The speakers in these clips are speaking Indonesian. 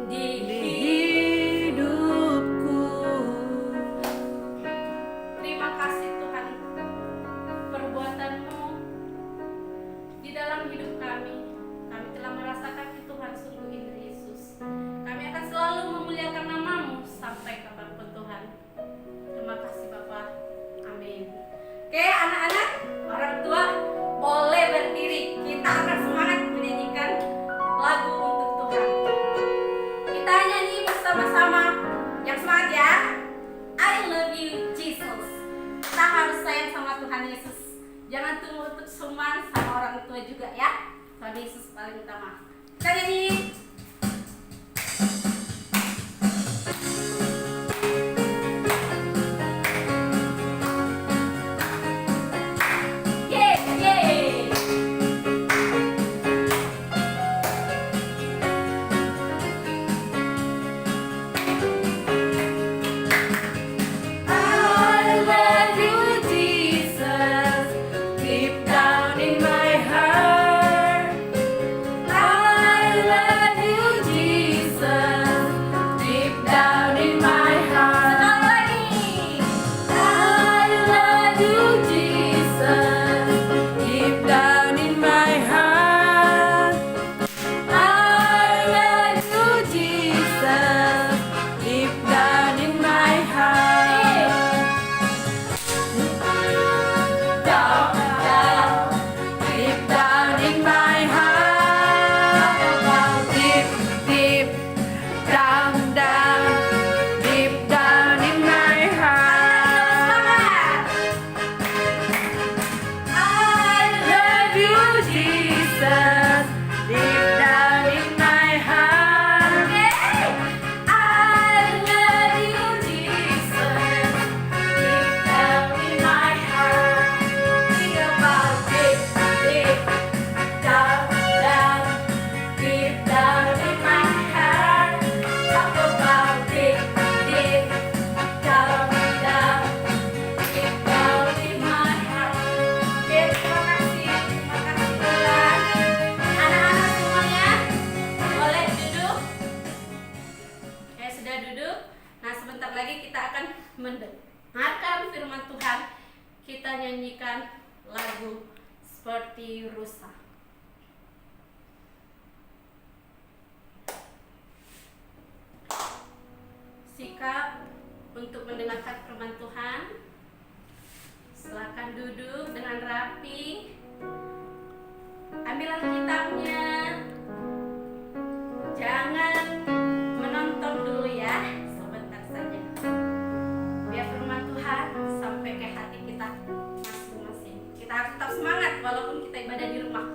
di hidupku. Terima kasih Tuhan, perbuatan-Mu di dalam hidup kami. Kami telah merasakan Tuhan sungguh indah Yesus. Kami akan selalu memuliakan nama-Mu sampai kapanpun Tuhan. Terima kasih Bapak. Amin. Oke anak-anak, orang tua boleh berdiri. Kita akan semangat menyanyikan lagu untuk Tuhan. Kita nyanyi bersama-sama. Yang semangat ya. I love you Jesus. Kita harus sayang sama Tuhan Yesus. Jangan tunggu untuk suman sama orang tua juga ya. Tuhan Yesus paling utama. Kita nyanyi. Mendengarkan firman Tuhan, kita nyanyikan lagu Seperti Rusa. Sikap untuk mendengarkan firman Tuhan. Silakan duduk dengan rapi. Ambil Alkitabnya. Jangan menonton dulu ya. Sampai ke hati kita masing-masing. Kita harus tetap semangat walaupun kita ibadah di rumah.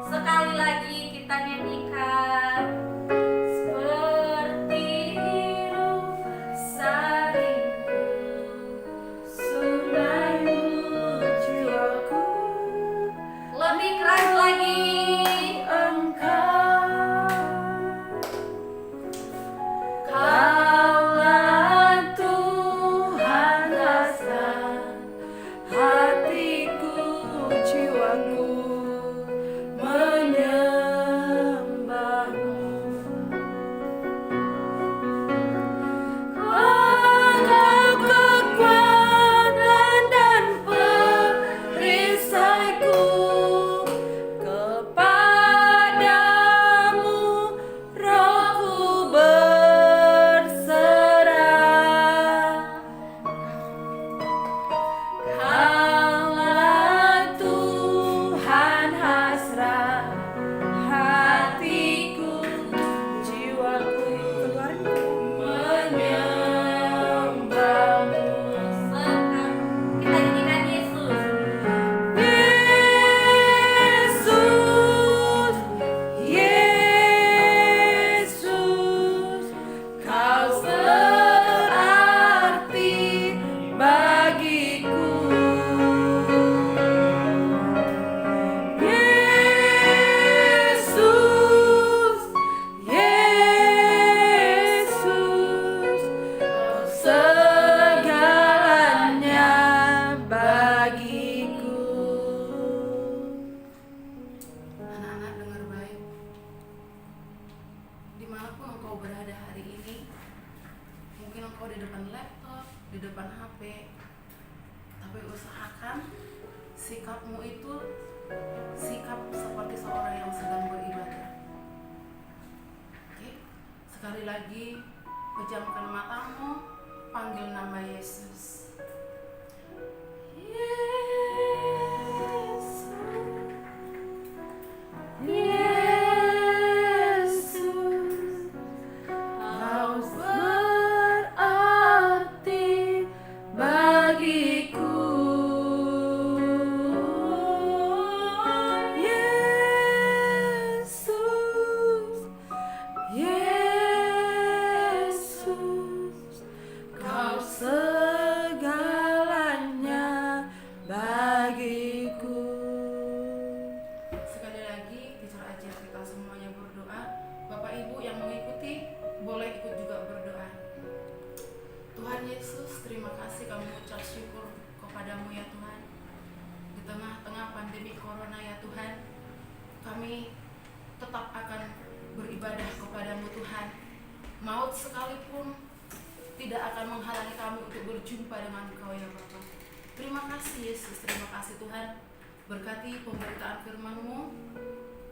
Sekali lagi kita nyanyikan seperti rusa rindu, sungaimu jiwaku. Lebih keras lagi. Kaulah Tuhan hasrat hatiku, jiwaku menyembahmu. Engkau kekuatan dan perisaiku, kepadamu rohku berserah. Kaulah Tuhan Tapi usahakan sikapmu itu sikap seperti seorang yang sedang beribadah. Oke? Sekali lagi, pejamkan matamu, panggil nama Yesus. Yesus, Yesus, Kau berarti bagiku. Yesus, Yesus, Kau segalanya bagiku. Sekali lagi, teacher ajar kita semuanya berdoa. Bapak Ibu yang mengikuti boleh ikut juga berdoa. Tuhan Yesus, terima kasih, kami ucap syukur kepadamu ya Tuhan. Di tengah-tengah pandemi corona ya Tuhan, kami tetap akan beribadah kepadamu Tuhan. Maut sekalipun tidak akan menghalangi kami untuk berjumpa dengan Engkau ya Bapa. Terima kasih Yesus, terima kasih Tuhan. Berkati pemberitaan firman-Mu,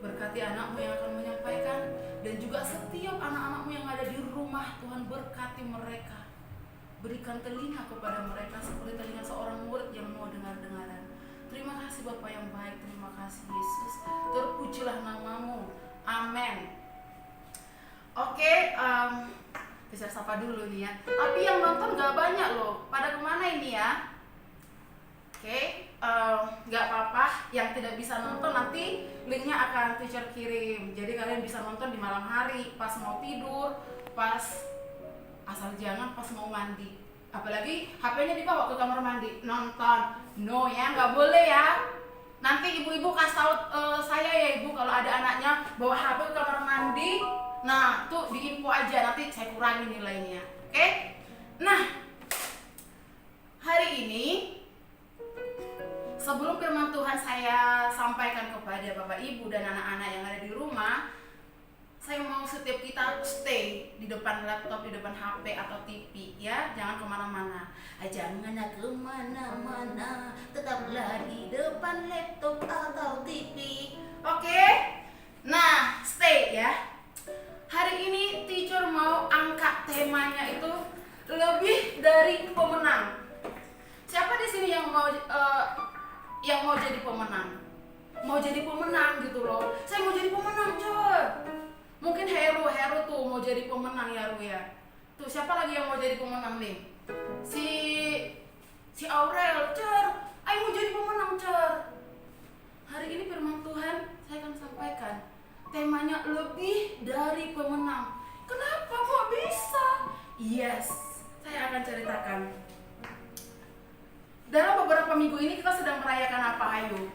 berkati anak-Mu yang akan menyampaikan, dan juga setiap anak-anak-Mu yang ada di rumah Tuhan, berkati mereka. Berikan telinga kepada mereka seperti telinga seorang murid yang mau dengar-dengaran. Terima kasih Bapa yang baik, terima kasih Yesus. Terpujilah nama-Mu. Amin. Oke, bisa sapa dulu nih ya. Tapi yang nonton gak banyak loh. Pada kemana ini ya? Oke, gak apa-apa. Yang tidak bisa nonton nanti linknya akan teacher kirim. Jadi kalian bisa nonton di malam hari, pas mau tidur, pas asal jangan pas mau mandi. Apalagi HP-nya dibawa ke kamar mandi nonton. No ya, nggak boleh ya. Nanti ibu-ibu kasih tahu saya ya ibu kalau ada anaknya bawa HP ke kamar mandi. Nah, tuh diinfo aja, nanti saya kurangi nilainya. Oke? Nah, hari ini sebelum firman Tuhan saya sampaikan kepada Bapak Ibu dan anak-anak yang ada di rumah, saya mau setiap kita stay di depan laptop, di depan HP atau TV ya, jangan kemana-mana. Jangan kemana-mana, tetaplah di depan laptop atau TV. Oke? Nah, stay ya. Hari ini teacher mau angkat temanya itu lebih dari pemenang. Siapa di sini yang mau jadi pemenang? Mau jadi pemenang gitu loh. Saya mau jadi pemenang, Cor. Mungkin Heru tuh mau jadi pemenang ya Ru ya. Tuh siapa lagi yang mau jadi pemenang nih? Si Aurel, Cer. Ayo mau jadi pemenang, Cer. Hari ini firman Tuhan saya akan sampaikan. Temanya lebih dari pemenang. Kenapa kok bisa? Yes, saya akan ceritakan. Dalam beberapa minggu ini kita sedang merayakan apa, ayo?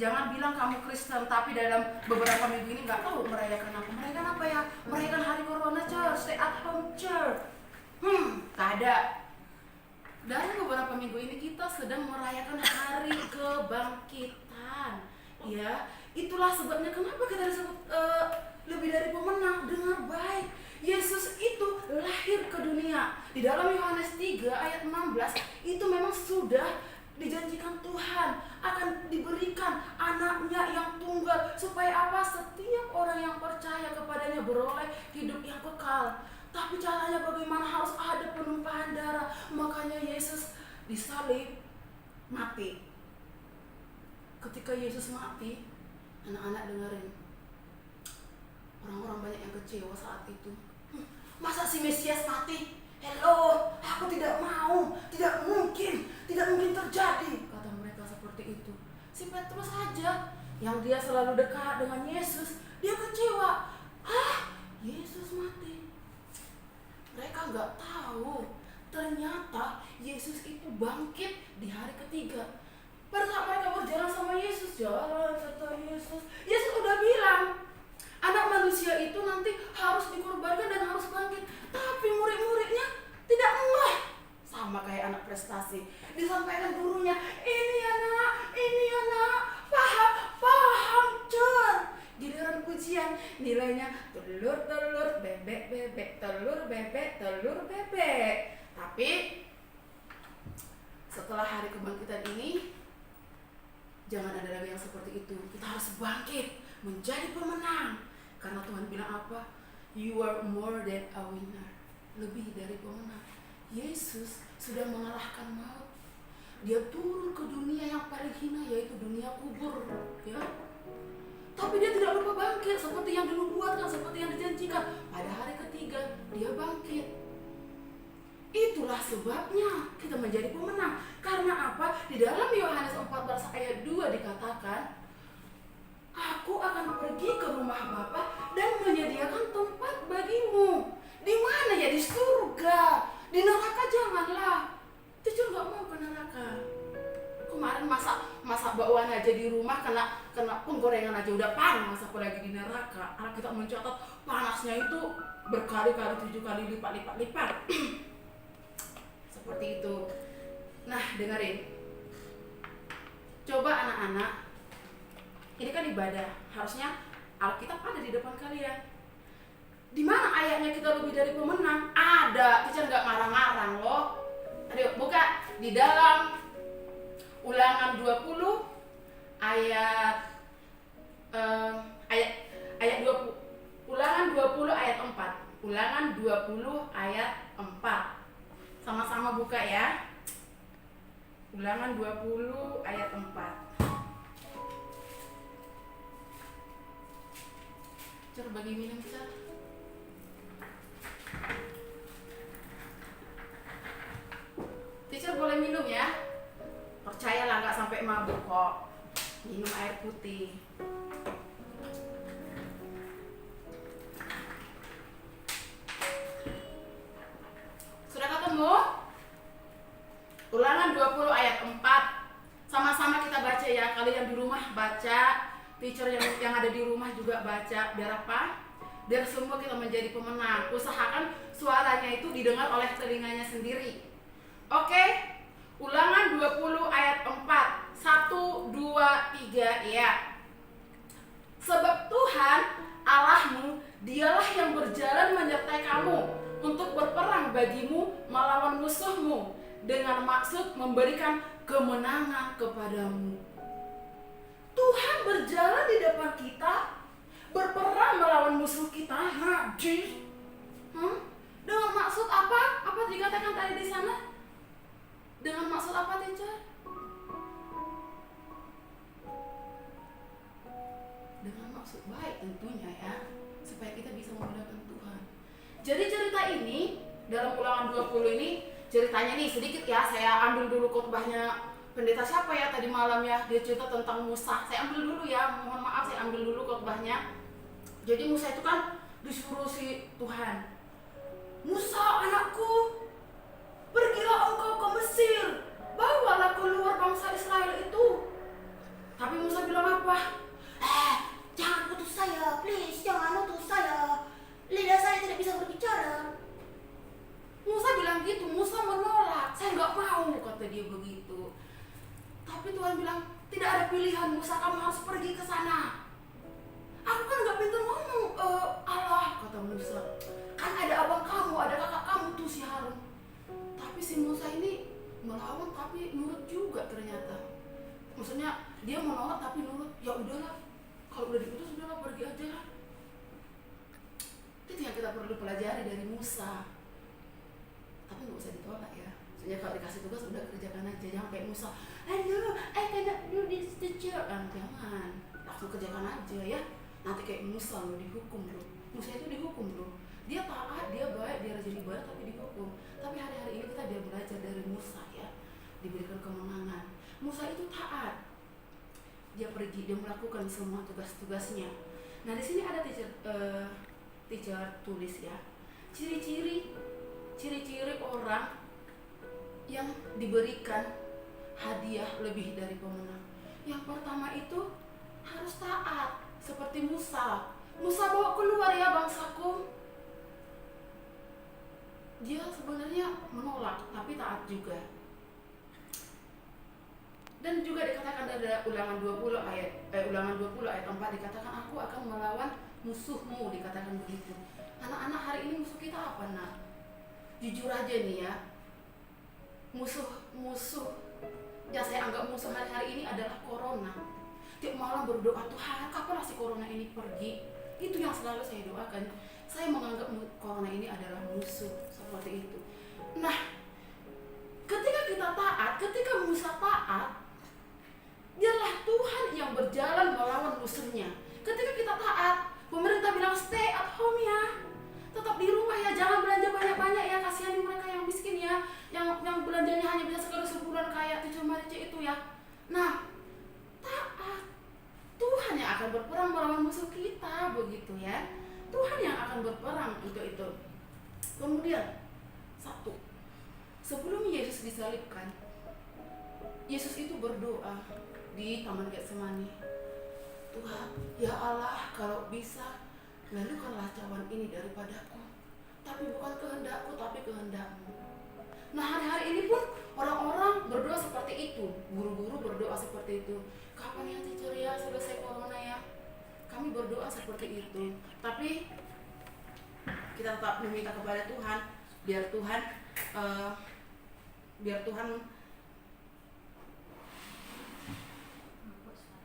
Jangan bilang kamu Kristen tapi dalam beberapa minggu ini nggak tahu merayakan apa. Merayakan apa ya? Merayakan hari Corona, Church. Stay at home, Church. Gak ada. Dalam beberapa minggu ini kita sedang merayakan hari kebangkitan. Ya, itulah sebabnya kenapa kita disebut lebih dari pemenang. Dengar baik. Yesus itu lahir ke dunia. Di dalam Yohanes 3 ayat 16 itu memang sudah dijanjikan Tuhan akan diberikan anaknya yang tunggal supaya apa? Setiap orang yang percaya kepadanya beroleh hidup yang kekal. Tapi caranya bagaimana? Harus ada penumpahan darah. Makanya Yesus disalib, mati. Ketika Yesus mati, anak-anak dengerin, orang-orang banyak yang kecewa saat itu. Masa si Mesias mati? Hello, aku tidak mau, tidak mungkin terjadi, kata mereka seperti itu. Si Petrus saja yang dia selalu dekat dengan Yesus, dia kecewa. Yesus mati. Mereka nggak tahu, ternyata Yesus itu bangkit di hari ketiga. Pada saat mereka berjalan sama Yesus, jalan serta Yesus, Yesus udah bilang, anak manusia itu nanti harus dikorbankan dan harus bangkit. Tapi murid-muridnya tidak ngeh. Sama kayak anak prestasi. Disampaikan gurunya, ini anak, paham, Cur. Giliran ujian, nilainya telur, bebek, telur, bebek. Tapi ada lagi yang seperti itu. Kita harus bangkit menjadi pemenang. Karena Tuhan bilang apa? You are more than a winner. Lebih dari pemenang. Yesus sudah mengalahkan maut. Dia turun ke dunia yang paling hina, yaitu dunia kubur, ya. Tapi dia tidak lupa bangkit seperti yang dinubuatkan, seperti yang dijanjikan. Pada hari ketiga dia bangkit. Itulah sebabnya kita menjadi pemenang. Karena apa? Di dalam Yohanes 14 ayat 2 dikatakan, Aku akan pergi ke rumah Bapa dan menyediakan tempat bagimu. Di mana ya? Di surga. Di neraka janganlah. Teacher gak mau ke neraka. Kemarin masak bakwan aja di rumah kena penggorengan aja udah panas, apalagi di neraka. Karena kita mencatat panasnya itu berkali-kali, 7 kali lipat. Seperti itu. Nah, dengerin. Coba anak-anak, ini kan ibadah. Harusnya Alkitab ada di depan kalian. Di mana ayatnya kita lebih dari pemenang? Ada. Teacher nggak ngarang-ngarang loh. Ayo buka di dalam Ulangan 20 ayat 20. Ulangan 20 ayat 4. Ulangan 20 ayat 4. Sama-sama buka ya. Ulangan 20 ayat 4. Cer bagi minum, Cer. Teacher boleh minum ya? Percayalah nggak sampai mabuk kok. Minum air putih. Sudah ketemu? Ulangan 20 ayat 4. Sama-sama kita baca ya. Kalian di rumah baca. Teacher yang ada di rumah juga baca. Biar apa? Biar semua kita menjadi pemenang. Usahakan suaranya itu didengar oleh telinganya sendiri. Oke? Ulangan 20 ayat 4. 1, 2, 3 ya. Sebab Tuhan Allahmu dialah yang berjalan menyertai kamu untuk berperang bagimu melawan musuhmu dengan maksud memberikan kemenangan kepadamu. Tuhan berjalan di depan kita, berperang melawan musuh kita. Dengan maksud apa? Apa dikatakan tadi di sana? Dengan maksud apa, teacher? Dengan maksud baik tentunya ya, supaya kita bisa memuliakan Tuhan. Jadi cerita ini dalam Ulangan 20 ini ceritanya nih sedikit ya, saya ambil dulu khotbahnya pendeta siapa ya tadi malam ya, dia cerita tentang Musa. Saya ambil dulu ya, mohon maaf saya ambil dulu khotbahnya. Jadi Musa itu kan disuruh si Tuhan, Musa anakku, pergilah engkau ke Mesir, bawalah keluar bangsa Israel itu. Tapi Musa bilang apa? Jangan putus saya, please, jangan putus saya. Lidah saya tidak bisa berbicara. Musa bilang gitu, Musa menolak. Saya nggak mau, kata dia begitu. Tapi Tuhan bilang, tidak ada pilihan Musa, kamu harus pergi ke sana. Aku kan nggak pintar ngomong, Allah, kata Musa. Kan ada abang kamu, ada kakak kamu tuh si Harun. Tapi si Musa ini melawan tapi nurut juga ternyata. Maksudnya dia menolak tapi nurut. Ya udahlah, kalau udah diputus udahlah, pergi aja lah. Itu yang kita perlu pelajari dari Musa. Tapi nggak usah ditolak ya. Maksudnya kalau dikasih tugas udah kerjakan aja, jangan kayak Musa. No, I cannot do this teacher. Jangan, langsung kerjakan aja ya. Nanti kayak Musa lo dihukum lo. Musa itu dihukum lo. Dia taat, dia baik, dia rajin ibadah tapi dihukum. Tapi hari-hari ini kita dia belajar dari Musa ya, diberikan kemenangan. Musa itu taat, dia pergi, dia melakukan semua tugas-tugasnya. Nah di sini ada teacher tulis ya, ciri-ciri orang yang diberikan hadiah lebih dari pemenang. Yang pertama itu harus taat, seperti Musa. Musa bawa keluar ya bangsaku. Dia sebenarnya menolak tapi taat juga. Dan juga dikatakan dari Ulangan 20 ayat 4 dikatakan aku akan melawan musuhmu, dikatakan begitu. Anak-anak hari ini musuh kita apa nak? Jujur aja nih ya. Musuh yang saya anggap musuh hari-hari ini adalah corona. tiap malam berdoa, Tuhan kapan si corona ini pergi. Itu yang selalu saya doakan. Saya menganggap corona ini adalah musuh, seperti itu. Nah, ketika kita taat, ketika Musa taat, biarlah Tuhan yang berjalan melawan musuhnya. Ketika kita taat, pemerintah bilang stay at home ya, tetap di rumah ya, jangan belanja banyak-banyak ya, kasihani mereka yang miskin ya, yang belanjanya hanya bisa sekali sebulan kayak tujuh marici itu ya. Nah, taat, Tuhan yang akan berperang melawan musuh kita, begitu ya. Tuhan yang akan berperang untuk itu. Kemudian satu, sebelum Yesus disalibkan, Yesus itu berdoa di Taman Getsemani. Tuhan, ya Allah, kalau bisa lalukanlah cawan ini daripadaku, tapi bukan kehendakku tapi kehendak-Mu. Nah, hari-hari ini pun orang-orang berdoa seperti itu, guru-guru berdoa seperti itu. Kapan ya teacher ya selesai corona ya? Kami berdoa seperti itu, tapi kita tetap meminta kepada Tuhan, biar Tuhan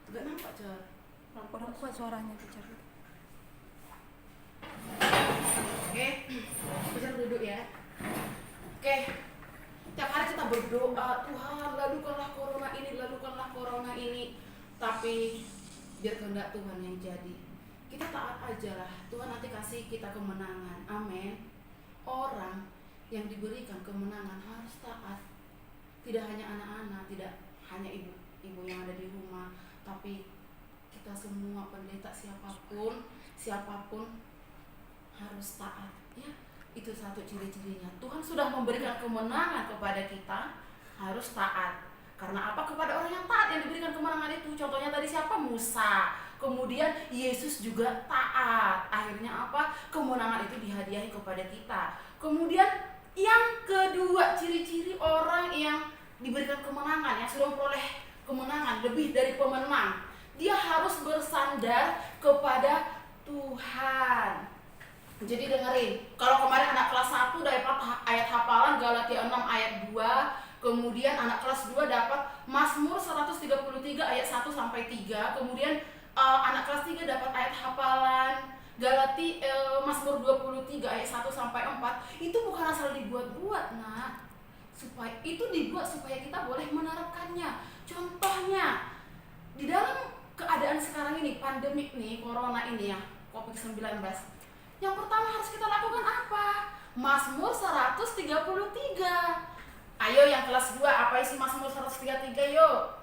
nggak nampak Cer. Kurang kuat suaranya teacher. Oke, Teacher duduk ya. Oke, tiap hari kita berdoa, Tuhan lalukanlah corona ini, tapi biar kehendak Tuhan yang jadi. Kita taat aja lah, Tuhan nanti kasih kita kemenangan, amin. Orang yang diberikan kemenangan harus taat. Tidak hanya anak-anak, tidak hanya ibu yang ada di rumah, tapi kita semua pendeta siapapun harus taat ya. Itu satu ciri-cirinya. Tuhan sudah memberikan kemenangan kepada kita, harus taat. Karena apa? Kepada orang yang taat yang diberikan kemenangan itu. Contohnya tadi siapa? Musa. Kemudian Yesus juga taat. Akhirnya apa? Kemenangan itu dihadiahi kepada kita. Kemudian yang kedua, ciri-ciri orang yang diberikan kemenangan, yang sudah memperoleh kemenangan lebih dari pemenang, dia harus bersandar kepada Tuhan. Jadi dengerin, kalau kemarin anak kelas 1 dapat ayat hafalan Galatia 6 ayat 2, kemudian anak kelas 2 dapat Mazmur 133 ayat 1 sampai 3, kemudian anak kelas 3 dapat ayat hafalan Mazmur 23 ayat 1 sampai 4. Itu bukan asal dibuat-buat, nah. Itu dibuat supaya kita boleh menerapkannya. Contohnya, di dalam keadaan sekarang ini, pandemik nih, corona ini ya, COVID-19. Yang pertama harus kita lakukan apa? Mazmur 133. Ayo yang kelas 2, apa isi Mazmur 133 yuk?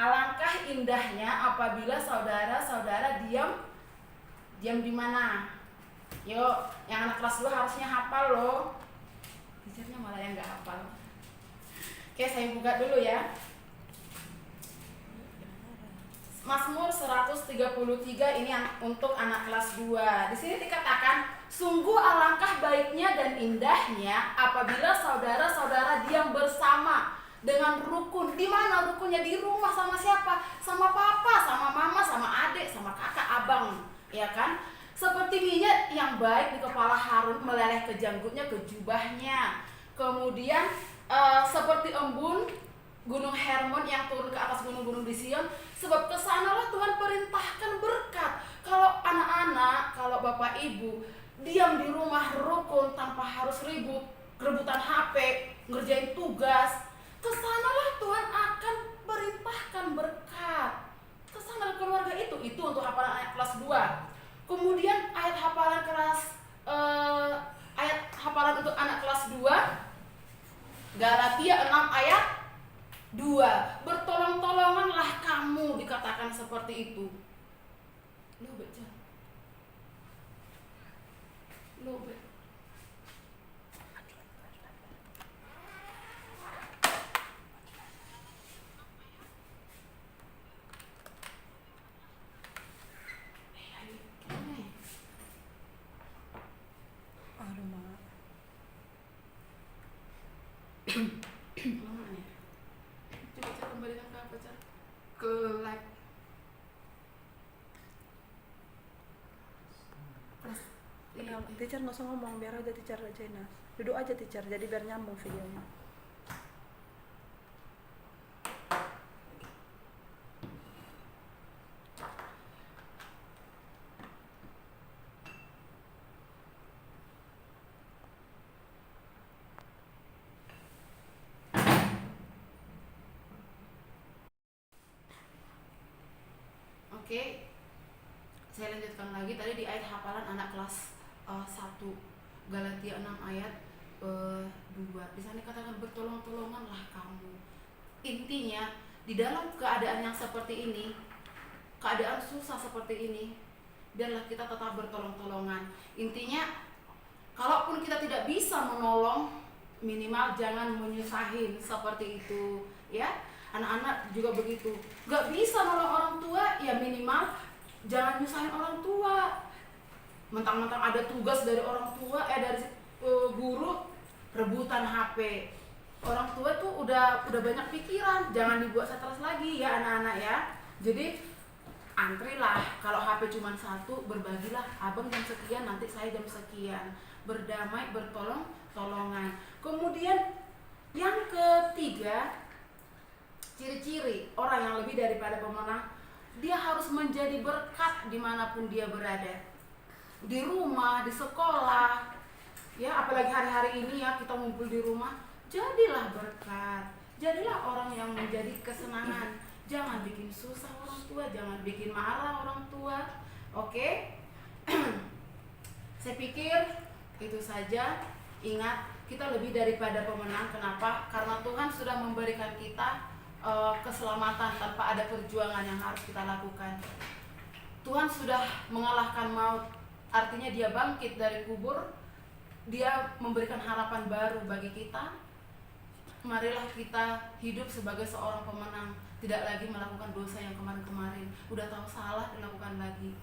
Alangkah indahnya apabila saudara-saudara diam di mana? Yuk, yang anak kelas 2 harusnya hafal loh. Teachernya malah yang gak hafal. Oke, saya buka dulu ya. Mazmur 133 ini untuk anak kelas 2. Di sini dikatakan, sungguh alangkah baiknya dan indahnya apabila saudara-saudara diam bersama dengan rukun. Di mana rukunnya? Di rumah. Sama siapa? Sama papa, sama mama, sama adik, sama kakak, abang, ya kan? Seperti minyak yang baik di kepala Harun meleleh ke janggutnya, ke jubahnya. Kemudian seperti embun Gunung Hermon yang turun ke atas gunung-gunung di Sion, sebab kesanalah Tuhan perintahkan berkat. Kalau anak-anak, kalau bapak ibu diam di rumah rukun tanpa harus ribut, rebutan HP, ngerjain tugas, kesanalah Tuhan akan perintahkan berkat. Kesana keluarga itu untuk hafalan ayat kelas 2. Kemudian ayat hafalan untuk anak kelas 2, Galatia 6 ayat 2, bertolong-tolonganlah kamu, dikatakan seperti itu. Lo baca. Aduh, Mak. Lama ya. Coba Car, kembalikan ke apa, Car? Ke live. Iya, teacher nggak usah ngomong, biar aja teacher aja Nas. Duduk aja teacher, jadi biar nyambung videonya. Oke, saya lanjutkan lagi tadi di ayat hafalan anak kelas 1 Galatia 6 ayat 2. Di sana dikatakan bertolong-tolonganlah kamu. Intinya di dalam keadaan yang seperti ini, keadaan susah seperti ini, biarlah kita tetap bertolong-tolongan. Intinya kalaupun kita tidak bisa menolong, minimal jangan menyusahin seperti itu ya. Anak-anak juga begitu, gak bisa nolong orang tua, ya minimal jangan nyusahin orang tua. Mentang-mentang ada tugas dari orang tua, dari guru, rebutan HP. Orang tua tuh udah banyak pikiran, jangan dibuat stres lagi ya anak-anak ya. Jadi antrilah, kalau HP cuma satu, berbagilah, abang jam sekian, nanti saya jam sekian. Berdamai, bertolong-tolongan. Kemudian yang ketiga, ciri-ciri orang yang lebih daripada pemenang, dia harus menjadi berkat dimanapun dia berada, di rumah, di sekolah ya. Apalagi hari-hari ini ya, kita ngumpul di rumah, jadilah berkat, jadilah orang yang menjadi kesenangan. Jangan bikin susah orang tua, jangan bikin marah orang tua. Oke? Saya pikir itu saja. Ingat, kita lebih daripada pemenang. Kenapa? Karena Tuhan sudah memberikan kita keselamatan tanpa ada perjuangan yang harus kita lakukan. Tuhan sudah mengalahkan maut, artinya dia bangkit dari kubur, dia memberikan harapan baru bagi kita. Marilah kita hidup sebagai seorang pemenang, tidak lagi melakukan dosa yang kemarin-kemarin, udah tahu salah dilakukan lagi.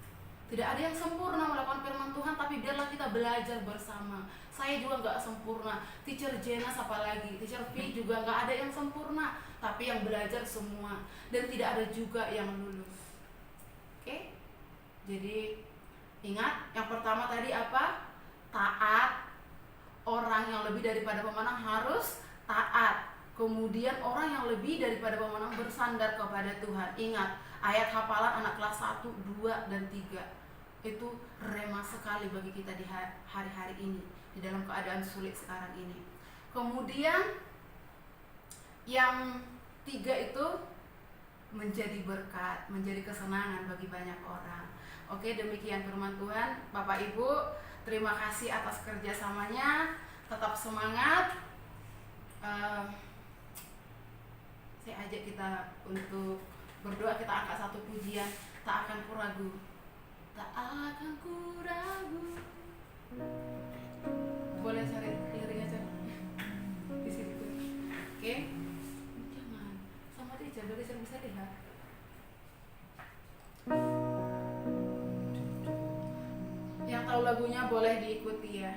Tidak ada yang sempurna melakukan firman Tuhan, tapi biarlah kita belajar bersama. Saya juga gak sempurna, Teacher Jenas apalagi, Teacher V juga gak ada yang sempurna, tapi yang belajar semua, dan tidak ada juga yang lulus. Oke? Jadi ingat, yang pertama tadi apa? Taat. Orang yang lebih daripada pemenang harus taat. Kemudian orang yang lebih daripada pemenang bersandar kepada Tuhan. Ingat, ayat hafalan anak kelas 1, 2, dan 3 itu rema sekali bagi kita di hari-hari ini, di dalam keadaan sulit sekarang ini. Kemudian yang 3 itu menjadi berkat, menjadi kesenangan bagi banyak orang. Oke, demikian firman Tuhan. Bapak Ibu, terima kasih atas kerjasamanya. Tetap semangat. Saya ajak kita untuk berdoa. Kita angkat satu pujian, tak akan ku ragu, tak akan ku ragu. Boleh cari lirik aja di situ. Oke? Jangan sama dia, biar dia bisa lihat. Yang tahu lagunya boleh diikuti ya.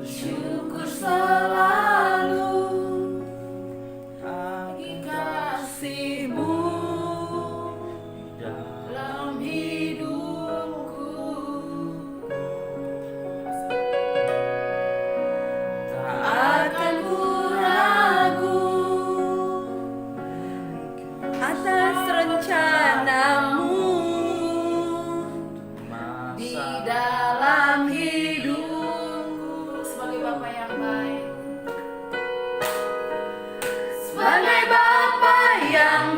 Bersyukur selalu bagi kasih-Mu dalam hidupku. Tak akan ku ragu atas rencana-Mu di dalam hidupku. Sebagai Bapa yang baik, Sebagai Bapa yang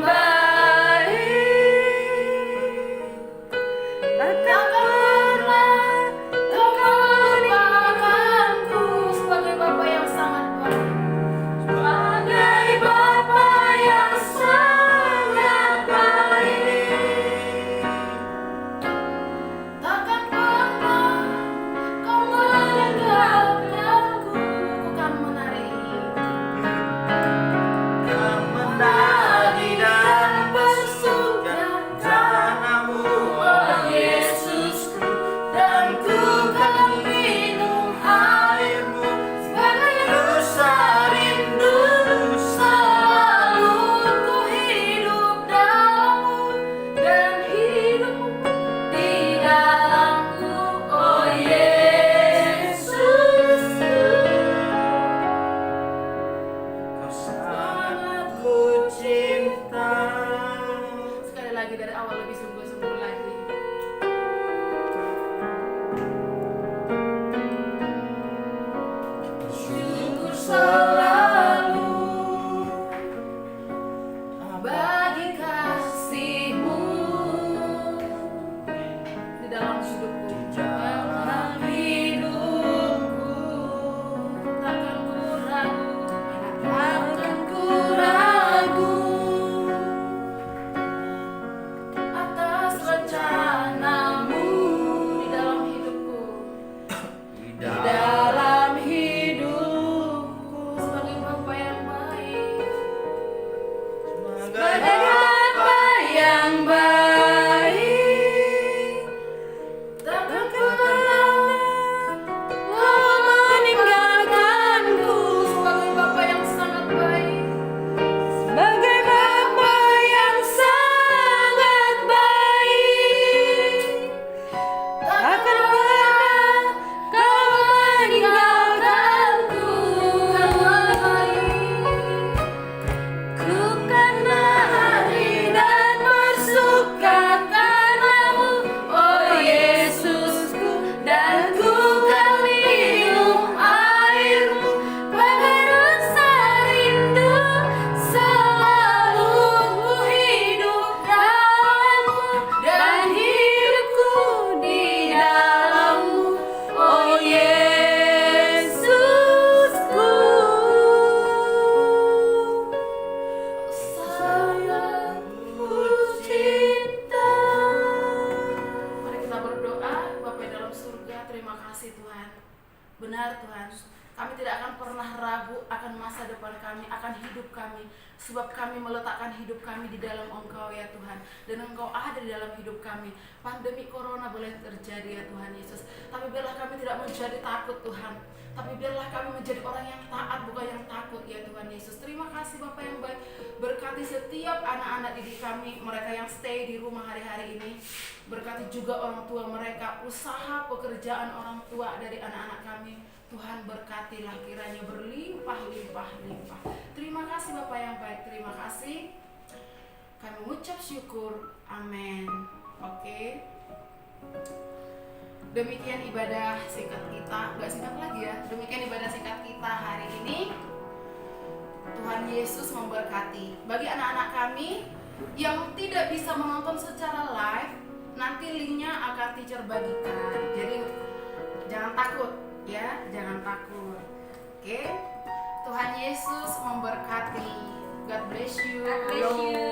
sebab kami meletakkan hidup kami di dalam Engkau ya Tuhan, dan Engkau ada di dalam hidup kami. Pandemi corona boleh terjadi ya Tuhan Yesus, tapi biarlah kami tidak menjadi takut Tuhan, tapi biarlah kami menjadi orang yang taat, bukan yang takut ya Tuhan Yesus. Terima kasih Bapa yang baik, berkati setiap anak-anak didik kami, mereka yang stay di rumah hari-hari ini. Berkati juga orang tua mereka, usaha pekerjaan orang tua dari anak-anak kami. Tuhan berkatilah, kiranya berlimpah-limpah-limpah. Terima kasih Bapa yang baik, terima kasih. Kami mengucap syukur, amin. Oke. Demikian ibadah singkat kita, nggak singkat lagi ya. Demikian ibadah singkat kita hari ini. Tuhan Yesus memberkati. Bagi anak-anak kami yang tidak bisa menonton secara live, nanti linknya akan teacher bagikan. Jadi jangan takut ya, jangan takut. Oke. Tuhan Yesus memberkati. God bless you. God bless you.